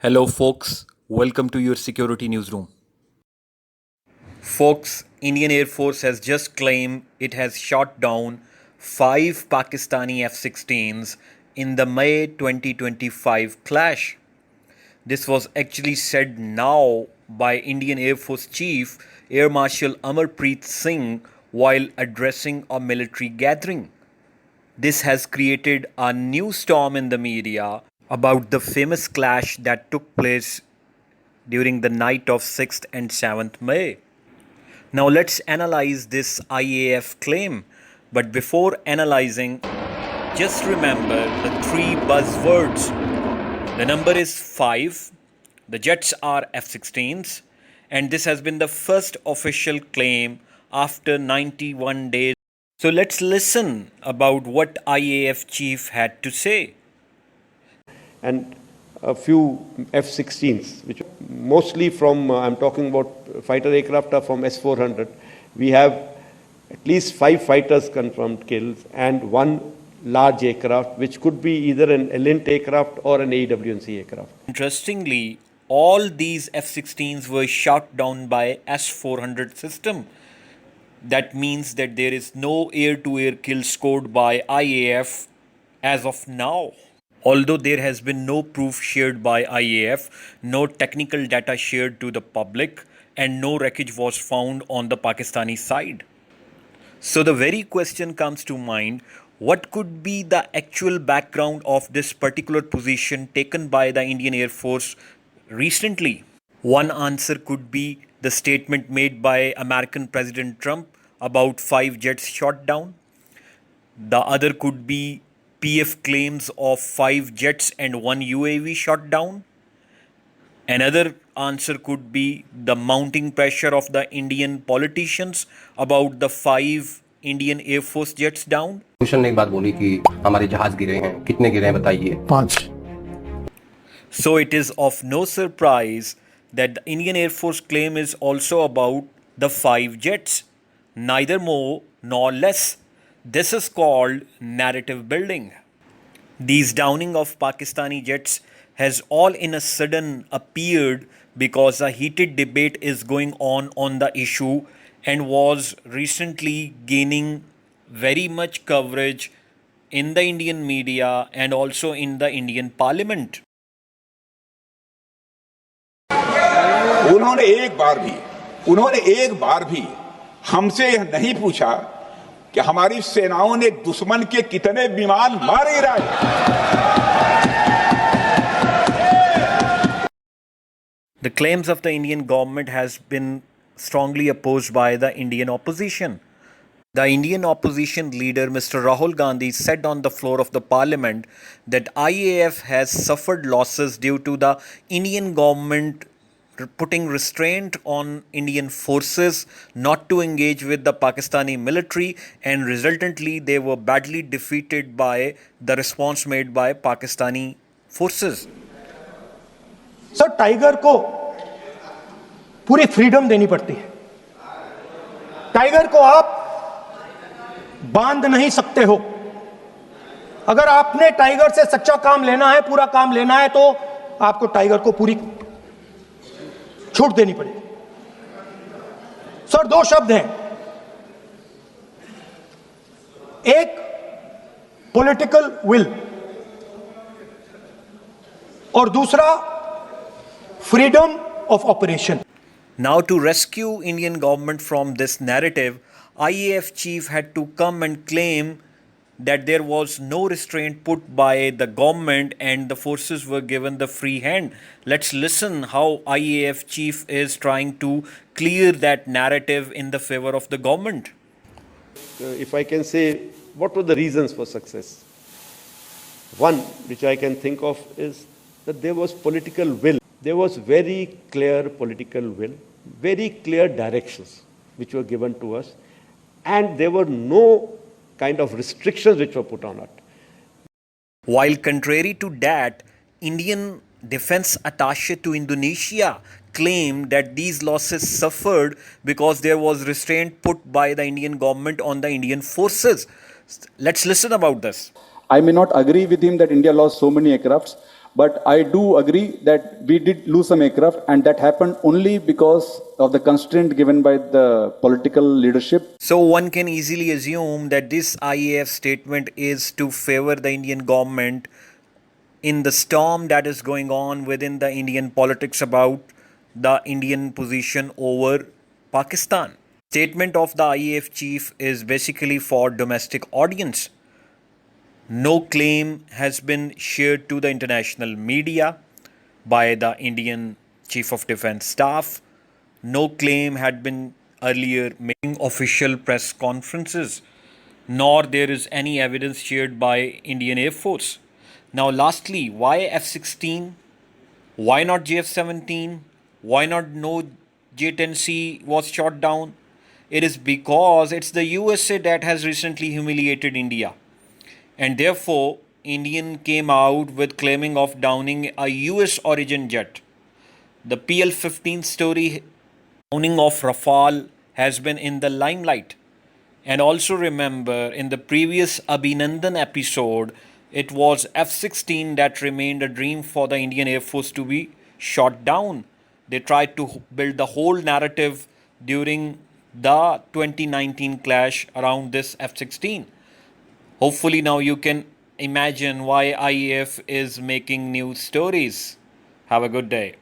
Hello, folks. Welcome to your security newsroom. Folks, Indian Air Force has just claimed it has shot down 5 Pakistani F-16s in the May 2025 clash. This was actually said now by Indian Air Force Chief Air Marshal Amarpreet Singh while addressing a military gathering. This has created a new storm in the media about the famous clash that took place during the night of 6th and 7th May. Now let's analyze this IAF claim. But before analyzing, just remember the three buzzwords. The number is 5, the jets are F-16s, and this has been the first official claim after 91 days. So let's listen about what IAF chief had to say. And a few F-16s, which mostly from, I'm talking about fighter aircraft are from S400. We have at least 5 fighters confirmed kills and 1 large aircraft, which could be either an Elint aircraft or an AWNC aircraft. Interestingly, all these F-16s were shot down by S400 system. That means that there is no air-to-air kill scored by IAF as of now. Although there has been no proof shared by IAF, no technical data shared to the public, and no wreckage was found on the Pakistani side. So the very question comes to mind, what could be the actual background of this particular position taken by the Indian Air Force recently? One answer could be the statement made by American President Trump about 5 jets shot down. The other could be PF claims of 5 jets and 1 UAV shot down. Another answer could be the mounting pressure of the Indian politicians about the 5 Indian Air Force jets down. Bhushan ने एक बात बोली कि हमारे जहाज गिरे हैं, कितने गिरे हैं बताइए? 5. So it is of no surprise that the Indian Air Force claim is also about the 5 jets, neither more nor less. This is called narrative building. These downing of Pakistani jets has all in a sudden appeared because a heated debate is going on the issue and was recently gaining very much coverage in the Indian media and also in the Indian parliament. उन्होंने एक बार भी हमसे यह नहीं पूछा कि हमारी सेनाओं ने दुश्मन के कितने विमान मारे The claims of the Indian government has been strongly opposed by the Indian opposition. The Indian opposition leader Mr. Rahul Gandhi said on the floor of the parliament that IAF has suffered losses due to the Indian government putting restraint on Indian forces not to engage with the Pakistani military, and resultantly they were badly defeated by the response made by Pakistani forces. Sir, tiger को पूरी freedom देनी पड़ती है. Tiger को आप बांध नहीं सकते हो. अगर आपने टाइगर से सच्चा काम लेना है, पूरा काम लेना है, तो आपको टाइगर को पूरी छूट देनी पड़ेगी. सर, 2 शब्द हैं. एक पॉलिटिकल विल और दूसरा freedom of operation. Now to rescue Indian government from this narrative, IAF chief had to come and claim that there was no restraint put by the government and the forces were given the free hand. Let's listen how IAF chief is trying to clear that narrative in the favor of the government. If I can say, what were the reasons for success? One, which I can think of, is that there was political will. There was very clear political will, very clear directions which were given to us, and there were no kind of restrictions which were put on it. While contrary to that, Indian defense attaché to Indonesia claimed that these losses suffered because there was restraint put by the Indian government on the Indian forces. Let's listen about this. I may not agree with him that India lost so many aircrafts, But I do agree that we did lose some aircraft, and that happened only because of the constraint given by the political leadership. So one can easily assume that this IAF statement is to favor the Indian government in the storm that is going on within the Indian politics about the Indian position over Pakistan. Statement of the IAF chief is basically for domestic audience. No claim has been shared to the international media by the Indian Chief of Defence Staff. No claim had been earlier making official press conferences, nor there is any evidence shared by Indian Air Force. Now, lastly, why F-16? Why not JF-17? Why not no J-10C was shot down? It is because it's the USA that has recently humiliated India. And therefore, Indian came out with claiming of downing a US origin jet. The PL-15 story downing of Rafale has been in the limelight. And also remember, in the previous Abhinandan episode, it was F-16 that remained a dream for the Indian Air Force to be shot down. They tried to build the whole narrative during the 2019 clash around this F-16. Hopefully now you can imagine why IAF is making news stories. Have a good day.